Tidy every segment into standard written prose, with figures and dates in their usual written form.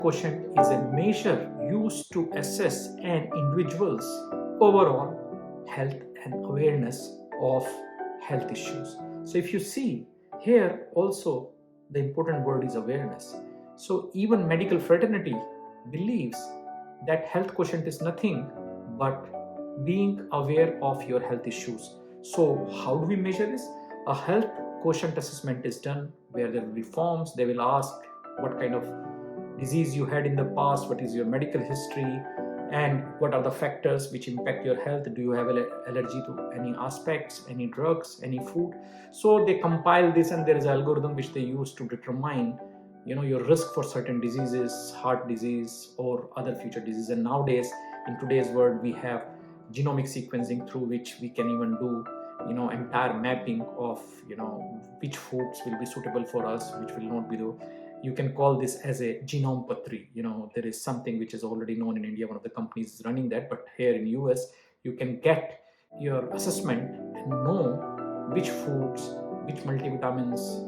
quotient is a measure used to assess an individual's overall health and awareness of health issues. So if you see here also, the important word is awareness. So even medical fraternity believes that health quotient is nothing but being aware of your health issues. So how do we measure this? A health quotient assessment is done where there will be forms. They will ask what kind of disease you had in the past, what is your medical history, and what are the factors which impact your health. Do you have allergy to any aspects, any drugs, any food? So they compile this, and there is an algorithm which they use to determine your risk for certain diseases, heart disease or other future diseases. And nowadays, in today's world, we have genomic sequencing through which we can even do entire mapping of which foods will be suitable for us, which will not be. You can call this as a genome patri. There is something which is already known in India. One of the companies is running that, but here in US you can get your assessment and know which foods, which multivitamins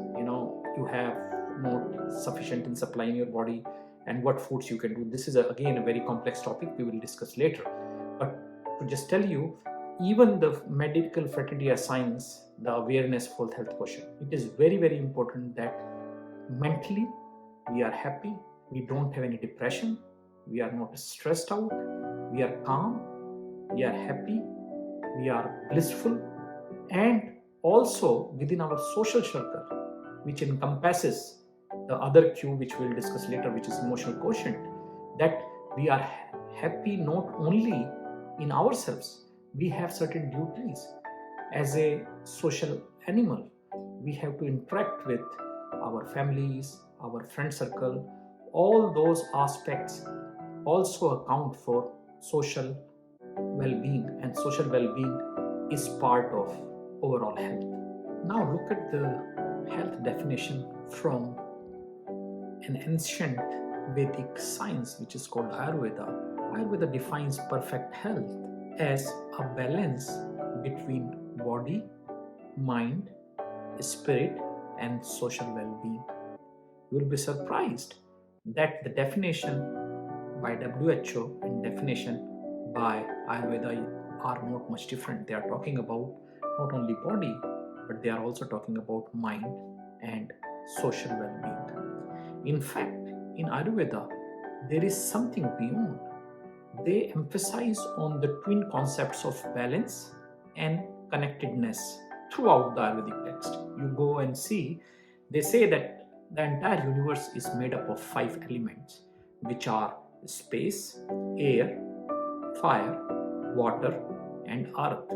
you have not sufficient in supply in your body, and what foods you can do. This is again a very complex topic we will discuss later, but to just tell you, even the medical fraternity assigns the awareness for health quotient. It is very, very important that mentally we are happy, we don't have any depression, we are not stressed out, we are calm, we are happy, we are blissful, and also within our social circle, which encompasses the other Q, which we'll discuss later, which is emotional quotient, that we are happy not only in ourselves. We have certain duties as a social animal. We have to interact with our families, our friend circle. All those aspects also account for social well-being, and social well-being is part of overall health. Now look at the health definition from an ancient Vedic science which is called Ayurveda. Ayurveda defines perfect health as a balance between body, mind, spirit, and social well-being. You will be surprised that the definition by WHO and definition by Ayurveda are not much different. They are talking about not only body, but they are also talking about mind and social well-being. In fact, in Ayurveda, there is something beyond. They emphasize on the twin concepts of balance and connectedness throughout the Ayurvedic text. You go and see, they say that the entire universe is made up of 5 elements, which are space, air, fire, water, and earth.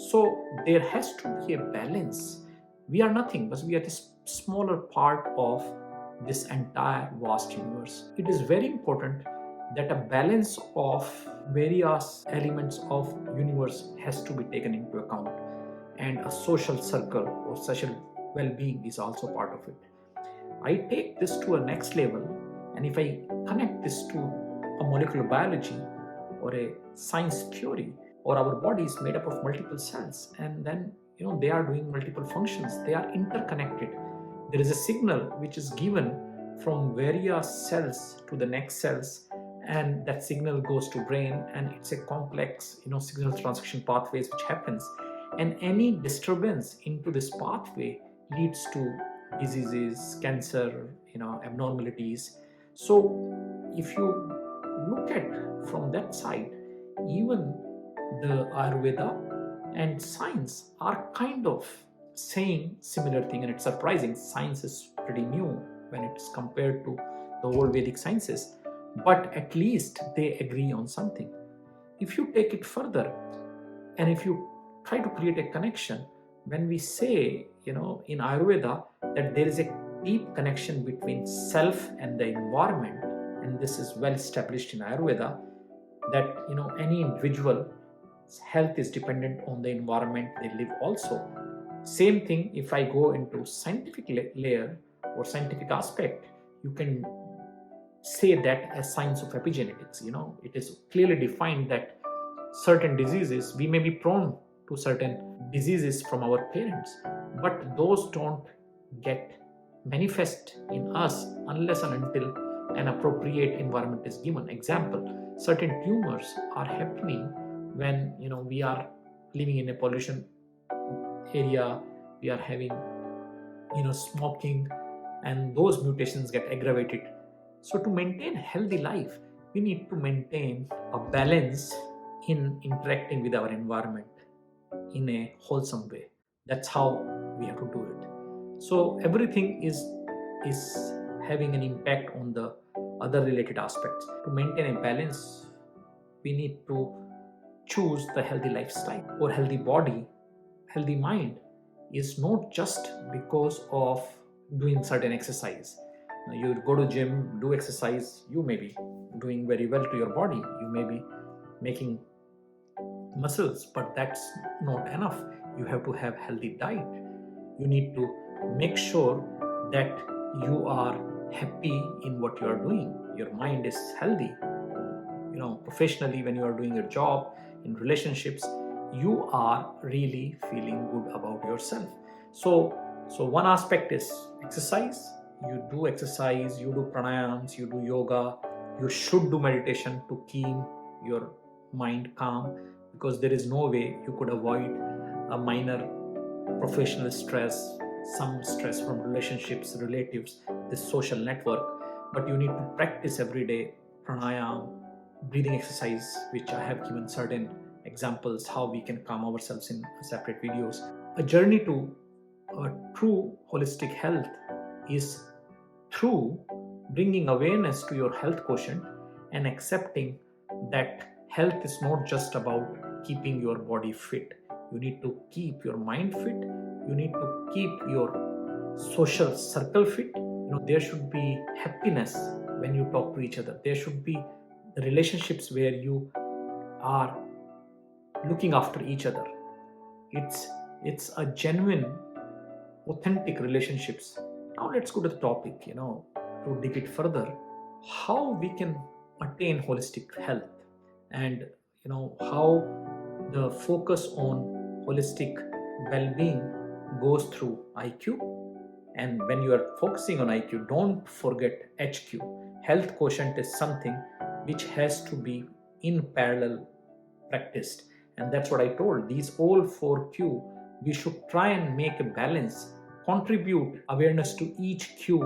So there has to be a balance. We are nothing, but we are this smaller part of this entire vast universe. It is very important that a balance of various elements of universe has to be taken into account, and a social circle or social well-being is also part of it. I take this to a next level, and if I connect this to a molecular biology or a science theory, or our body is made up of multiple cells, and then they are doing multiple functions, they are interconnected. There is a signal which is given from various cells to the next cells, and that signal goes to brain, and it's a complex signal transmission pathways which happens, and any disturbance into this pathway leads to diseases, cancer, abnormalities. So if you look at from that side, even the Ayurveda and science are kind of saying similar thing, and it's surprising. Science is pretty new when it's compared to the old Vedic sciences, but at least they agree on something. If you take it further, and if you try to create a connection, when we say in Ayurveda that there is a deep connection between self and the environment, and this is well established in Ayurveda, that any individual's health is dependent on the environment they live also. Same thing, if I go into scientific layer or scientific aspect, you can say that as science of epigenetics. It is clearly defined that certain diseases, we may be prone to certain diseases from our parents, but those don't get manifest in us unless and until an appropriate environment is given. Example, certain tumors are happening when we are living in a pollution area, we are having smoking, and those mutations get aggravated. So to maintain healthy life, we need to maintain a balance in interacting with our environment in a wholesome way. That's how we have to do it. So everything is having an impact on the other related aspects. To maintain a balance, we need to choose the healthy lifestyle or healthy body. Healthy mind is not just because of doing certain exercise. You go to gym, do exercise, you may be doing very well to your body, you may be making muscles, but that's not enough. You have to have healthy diet. You need to make sure that you are happy in what you are doing. Your mind is healthy. Professionally, when you are doing your job, in relationships, you are really feeling good about yourself. So one aspect is exercise. You do exercise, you do pranayams, you do yoga, you should do meditation to keep your mind calm, because there is no way you could avoid a minor professional stress, some stress from relationships, relatives, this social network, but you need to practice every day pranayam, breathing exercise, which I have given certain examples how we can calm ourselves in separate videos. A journey to a true holistic health is through bringing awareness to your health quotient and accepting that health is not just about keeping your body fit. You need to keep your mind fit. You need to keep your social circle fit. There should be happiness when you talk to each other. There should be relationships where you are looking after each other. It's a genuine, authentic relationships. Now let's go to the topic, to dig it further, how we can attain holistic health, and how the focus on holistic well-being goes through IQ. And when you are focusing on IQ, don't forget HQ. Health quotient is something which has to be in parallel practiced, and that's what I told. These all 4Q, we should try and make a balance, contribute awareness to each Q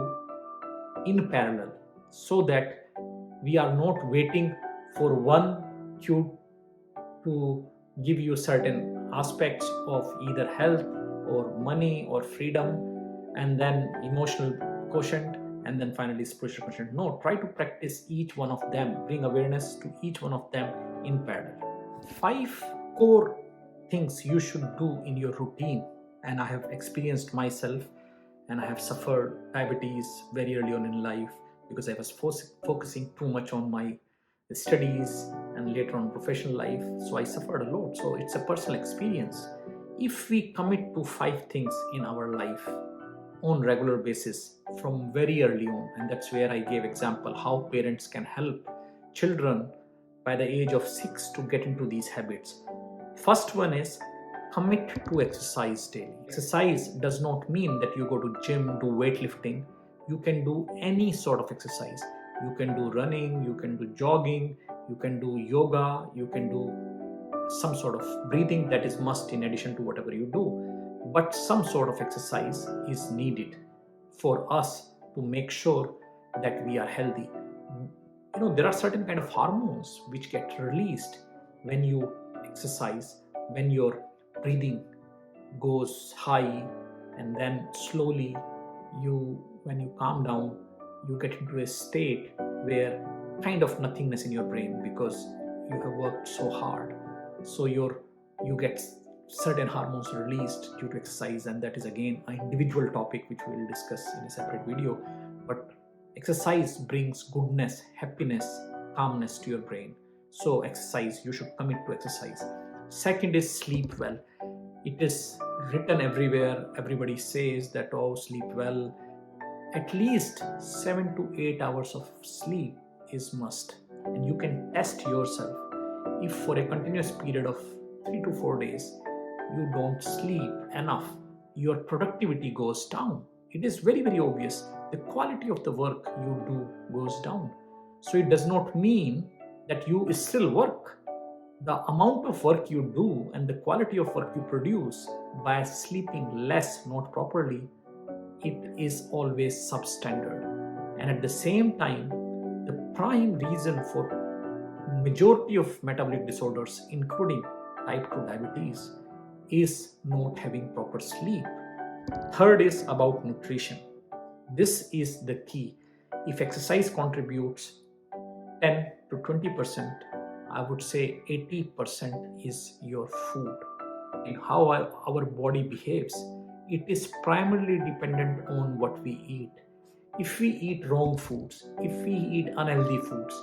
in parallel, so that we are not waiting for one Q to give you certain aspects of either health or money or freedom, and then emotional quotient, and then finally spiritual quotient. No, try to practice each one of them, bring awareness to each one of them in parallel. 5 core things you should do in your routine, and I have experienced myself, and I have suffered diabetes very early on in life because I was focusing too much on my studies and later on professional life. So I suffered a lot. So it's a personal experience. If we commit to 5 things in our life on regular basis from very early on, and that's where I gave example how parents can help children by the age of 6 to get into these habits. First one is commit to exercise daily. Exercise does not mean that you go to gym, do weightlifting. You can do any sort of exercise. You can do running, you can do jogging, you can do yoga, you can do some sort of breathing. That is must in addition to whatever you do. But some sort of exercise is needed for us to make sure that we are healthy. There are certain kind of hormones which get released when you exercise, when your breathing goes high, and then slowly when you calm down, you get into a state where kind of nothingness in your brain because you have worked so hard. So you get certain hormones released due to exercise, and that is again an individual topic which we will discuss in a separate video. But exercise brings goodness, happiness, calmness to your brain. So exercise, you should commit to exercise. Second is sleep well. It is written everywhere. Everybody says that, oh, sleep well. At least 7 to 8 hours of sleep is must. And you can test yourself. If for a continuous period of 3 to 4 days, you don't sleep enough, your productivity goes down. It is very, very obvious. the quality of the work you do goes down. So it does not mean that you still work. The amount of work you do and the quality of work you produce by sleeping less, not properly, it is always substandard. And at the same time, the prime reason for majority of metabolic disorders, including type 2 diabetes, is not having proper sleep. Third is about nutrition. This is the key. If exercise contributes 10 to 20%, I would say 80% is your food. And how our body behaves, it is primarily dependent on what we eat. If we eat wrong foods, if we eat unhealthy foods,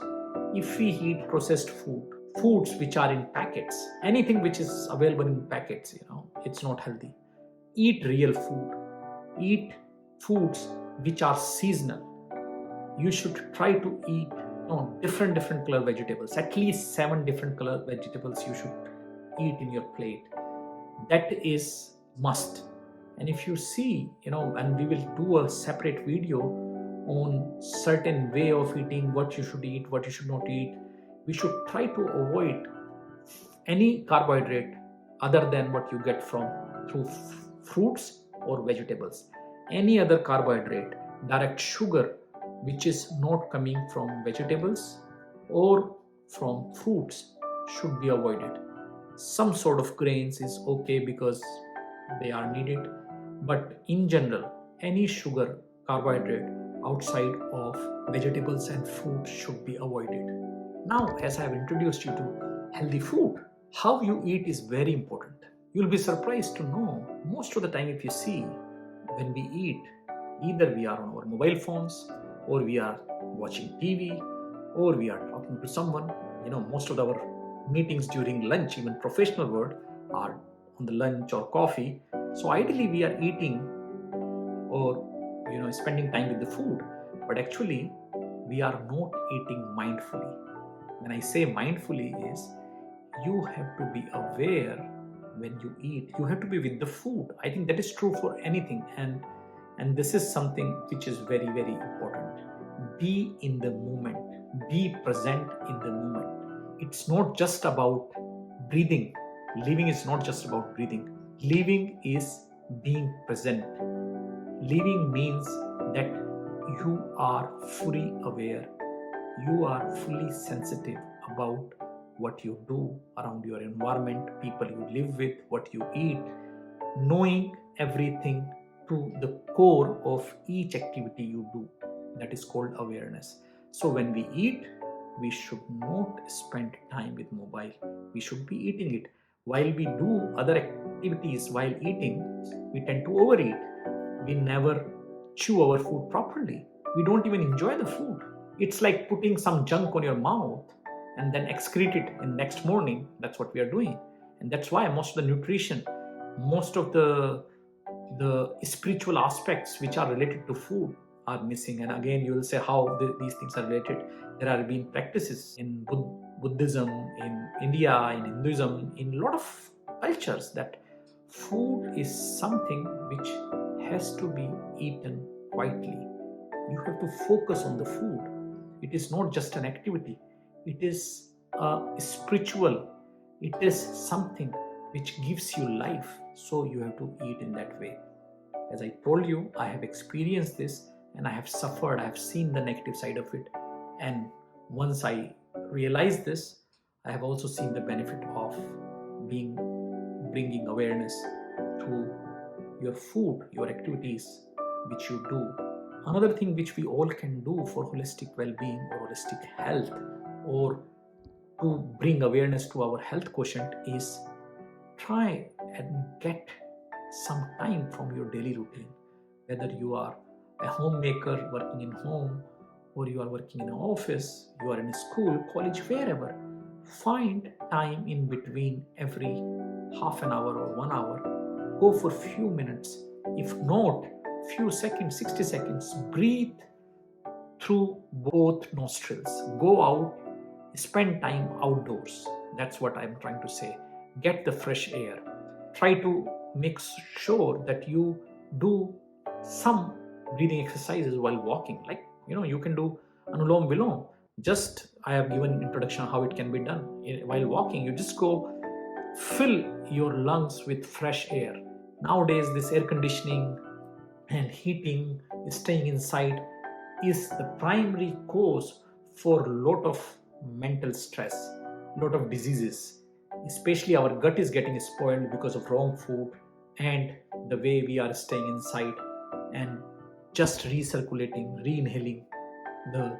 if we eat processed foods which are in packets, anything which is available in packets, it's not healthy. Eat real food. Eat foods which are seasonal. You should try to eat different color vegetables. At least 7 different color vegetables you should eat in your plate. That is must. And if you see, and we will do a separate video on certain way of eating, what you should eat, what you should not eat. We should try to avoid any carbohydrate other than what you get through fruits or vegetables. Any other carbohydrate, direct sugar, which is not coming from vegetables or from fruits, should be avoided. Some sort of grains is okay because they are needed, but in general, any sugar, carbohydrate outside of vegetables and fruit should be avoided. Now, as I have introduced you to healthy food, how you eat is very important. You'll be surprised to know most of the time, if you see, when we eat, either we are on our mobile phones, or we are watching TV, or we are talking to someone. Most of our meetings during lunch, even professional world, are on the lunch or coffee. So ideally we are eating or spending time with the food, but actually we are not eating mindfully. When I say mindfully is, you have to be aware when you eat. You have to be with the food. I think that is true for anything, and this is something which is very, very important. Be in the moment. Be present in the moment. It's not just about breathing. Living is not just about breathing. Living is being present. Living means that you are fully aware. You are fully sensitive about what you do around your environment, people you live with, what you eat, knowing everything to the core of each activity you do. That is called awareness. So when we eat, we should not spend time with mobile. We should be eating it. While we do other activities while eating, we tend to overeat. We never chew our food properly. We don't even enjoy the food. It's like putting some junk on your mouth and then excrete it in next morning. That's what we are doing. And that's why most of the nutrition, most of the spiritual aspects which are related to food are missing. And again, you will say how these things are related. There have been practices in Buddhism, in India, in Hinduism, in a lot of cultures that food is something which has to be eaten quietly. You have to focus on the food. It is not just an activity. It is spiritual. It is something which gives you life. So you have to eat in that way. As I told you, I have experienced this and I have suffered. I have seen the negative side of it. And once I realized this, I have also seen the benefit of bringing awareness to your food, your activities which you do. Another thing which we all can do for holistic well-being or holistic health, or to bring awareness to our health quotient, is try and get some time from your daily routine. Whether you are a homemaker working in home, or you are working in an office, you are in a school, college, wherever, find time in between every half an hour or 1 hour. Go for few minutes. If not, few seconds, 60 seconds, breathe through both nostrils. Go out, spend time outdoors. That's what I'm trying to say. Get the fresh air. Try to make sure that you do some breathing exercises while walking. Like, you can do Anulom Vilom. Just I have given introduction how it can be done. While walking, you just go fill your lungs with fresh air. Nowadays, this air conditioning and heating, staying inside, is the primary cause for a lot of mental stress, lot of diseases. Especially our gut is getting spoiled because of wrong food and the way we are staying inside and just recirculating, re-inhaling the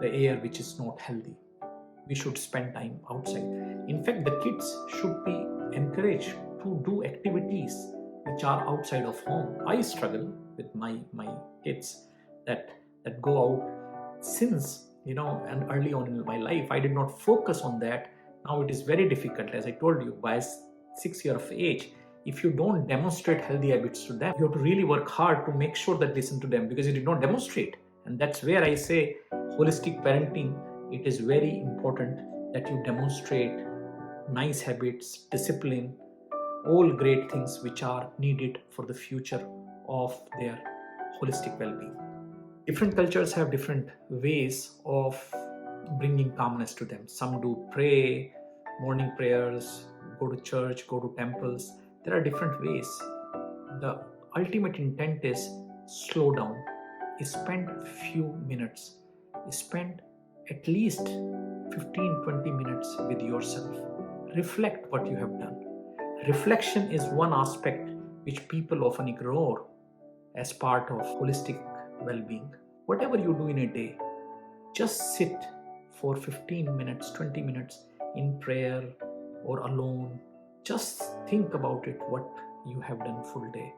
air which is not healthy. We should spend time outside. In fact, the kids should be encouraged to do activities which are outside of home. I struggle with my kids that go out since, and early on in my life I did not focus on that. Now it is very difficult. As I told you, by 6 years of age, if you don't demonstrate healthy habits to them, you have to really work hard to make sure that listen to them, because you did not demonstrate. And that's where I say holistic parenting, it is very important that you demonstrate nice habits, discipline, all great things which are needed for the future of their holistic well-being. Different cultures have different ways of bringing calmness to them. Some do pray, morning prayers, go to church, go to temples. There are different ways. The ultimate intent is slow down. Spend few minutes. Spend at least 15-20 minutes with yourself. Reflect what you have done. Reflection is one aspect which people often ignore as part of holistic well-being. Whatever you do in a day, just sit for 15 minutes, 20 minutes in prayer or alone. Just think about it, what you have done full day.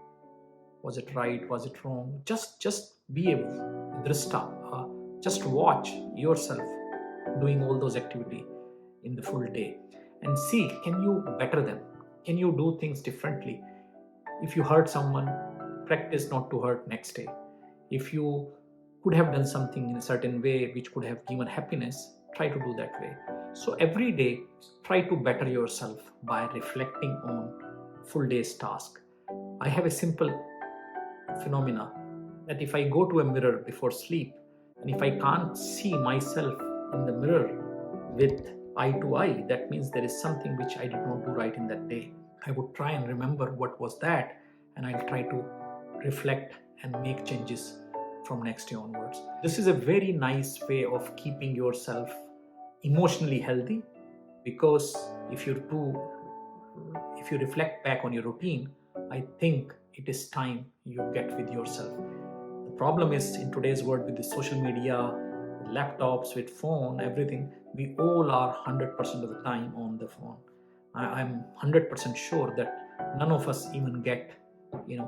Was it right? Was it wrong? Just be a drishta. Just watch yourself doing all those activity in the full day and see, can you better them? Can you do things differently? If you hurt someone, practice not to hurt next day. If you could have done something in a certain way which could have given happiness, try to do that way. So every day, try to better yourself by reflecting on full day's task. I have a simple phenomena that if I go to a mirror before sleep, and if I can't see myself in the mirror with eye to eye, that means there is something which I did not do right in that day. I would try and remember what was that, and I'll try to reflect and make changes from next day onwards. This is a very nice way of keeping yourself emotionally healthy, because if you reflect back on your routine, I think it is time you get with yourself. The problem is, in today's world, with the social media, with laptops, with phone, everything, we all are 100% of the time on the phone. I'm 100% sure that none of us even get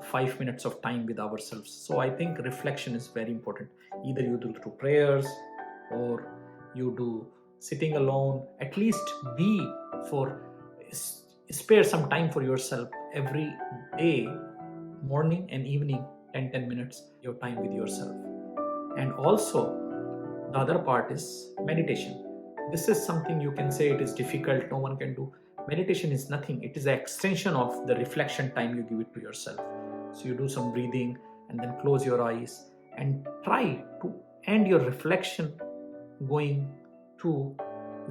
5 minutes of time with ourselves. So I think reflection is very important. Either you do through prayers or you do sitting alone. At least spare some time for yourself every day, morning and evening, 10 minutes your time with yourself. And also the other part is meditation. This is something you can say it is difficult, no one can do. Meditation is nothing. It is an extension of the reflection time you give it to yourself. So you do some breathing and then close your eyes and try to end your reflection going to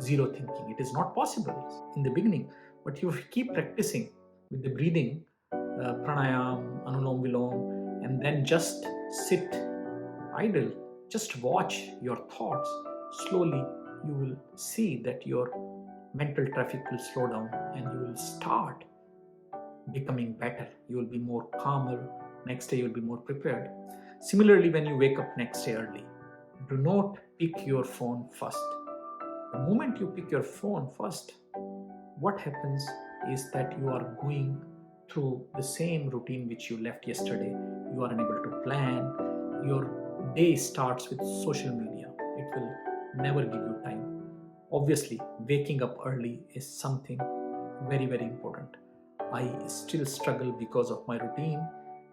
zero thinking. It is not possible in the beginning, but you keep practicing with the breathing, pranayam, anulom vilom, and then just sit idle. Just watch your thoughts. Slowly you will see that your mental traffic will slow down and you will start becoming better. You will be more calmer. Next day you will be more prepared. Similarly, when you wake up next day early, do not pick your phone first. The moment you pick your phone first, what happens is that you are going through the same routine which you left yesterday. You are unable to plan. Your day starts with social media. It will never give you time. Obviously, waking up early is something very, very important. I still struggle because of my routine,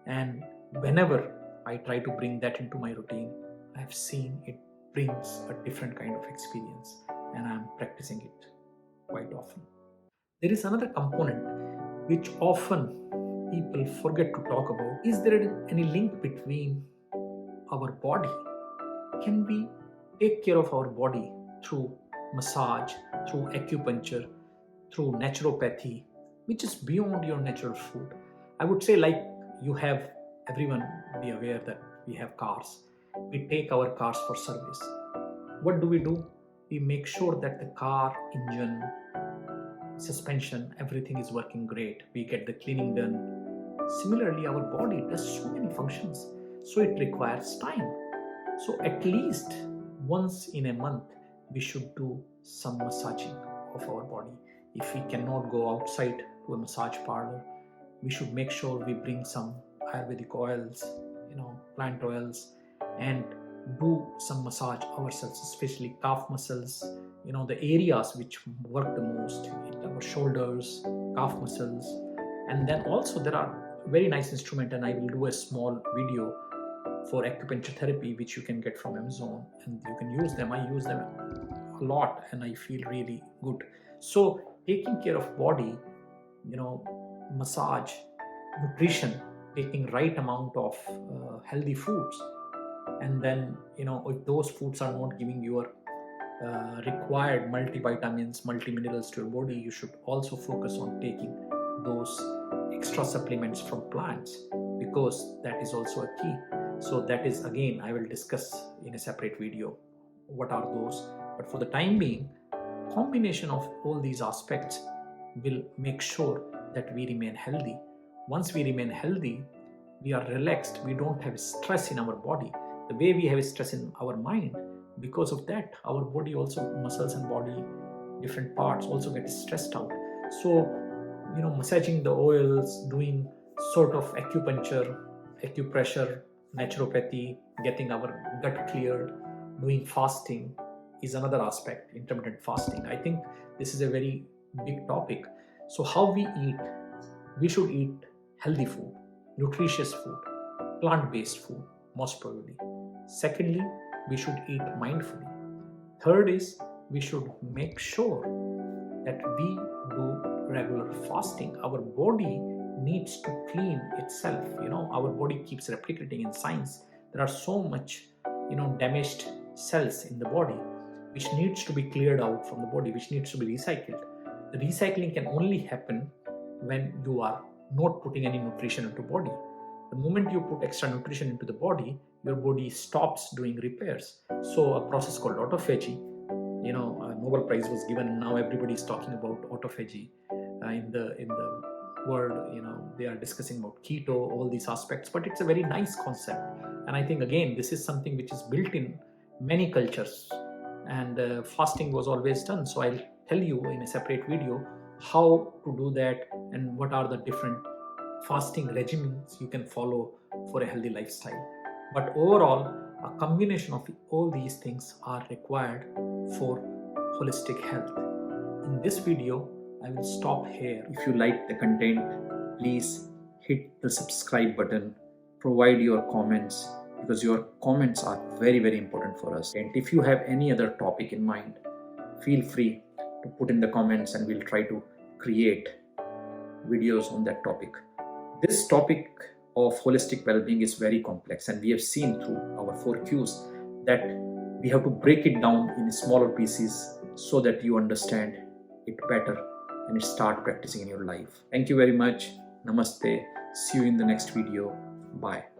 and whenever I try to bring that into my routine, I have seen it brings a different kind of experience, and I am practicing it quite often. There is another component which often people forget to talk about. Is there any link between our body, can we take care of our body through massage, through acupuncture, through naturopathy, which is beyond your natural food? I would say, like, you have, everyone be aware that we have cars. We take our cars for service. What do? We make sure that the car engine, suspension, everything is working great. We get the cleaning done. Similarly, our body does so many functions, so it requires time. So at least once in a month, we should do some massaging of our body. If we cannot go outside to a massage parlor, we should make sure we bring some Ayurvedic oils, plant oils, and do some massage ourselves, especially calf muscles, the areas which work the most, our shoulders, calf muscles. And then also there are very nice instruments, and I will do a small video for acupuncture therapy, which you can get from Amazon, and you can use them. I use them a lot and I feel really good. So taking care of body, massage, nutrition, taking right amount of healthy foods, and then if those foods are not giving your required multivitamins, multiminerals to your body, you should also focus on taking those extra supplements from plants, because that is also a key. So that is, again, I will discuss in a separate video what are those. But for the time being, combination of all these aspects will make sure that we remain healthy. Once we remain healthy, we are relaxed, we don't have stress in our body the way we have stress in our mind. Because of that, our body also, muscles and body, different parts also get stressed out. So massaging the oils, doing sort of acupuncture, acupressure, naturopathy, getting our gut cleared, doing fasting is another aspect, intermittent fasting. I think this is a very big topic. So how we eat, we should eat healthy food, nutritious food, plant-based food, most probably. Secondly, we should eat mindfully. Third is, we should make sure that we do regular fasting. Our body needs to clean itself. Our body keeps replicating. In science, there are so much damaged cells in the body which needs to be cleared out from the body, which needs to be recycled. The recycling can only happen when you are not putting any nutrition into body. The moment you put extra nutrition into the body, your body stops doing repairs. So a process called autophagy, a Nobel Prize was given, and now everybody is talking about autophagy in the world. They are discussing about keto, all these aspects, but it's a very nice concept. And I think, again, this is something which is built in many cultures, and fasting was always done. So I'll tell you in a separate video how to do that and what are the different fasting regimens you can follow for a healthy lifestyle. But overall, a combination of all these things are required for holistic health. In this video, I will stop here. If you like the content, please hit the subscribe button, provide your comments, because your comments are very, very important for us. And if you have any other topic in mind, feel free to put in the comments and we'll try to create videos on that topic. This topic of holistic well-being is very complex, and we have seen through our 4 Qs that we have to break it down in smaller pieces so that you understand it better and start practicing in your life. Thank you very much. Namaste. See you in the next video. Bye.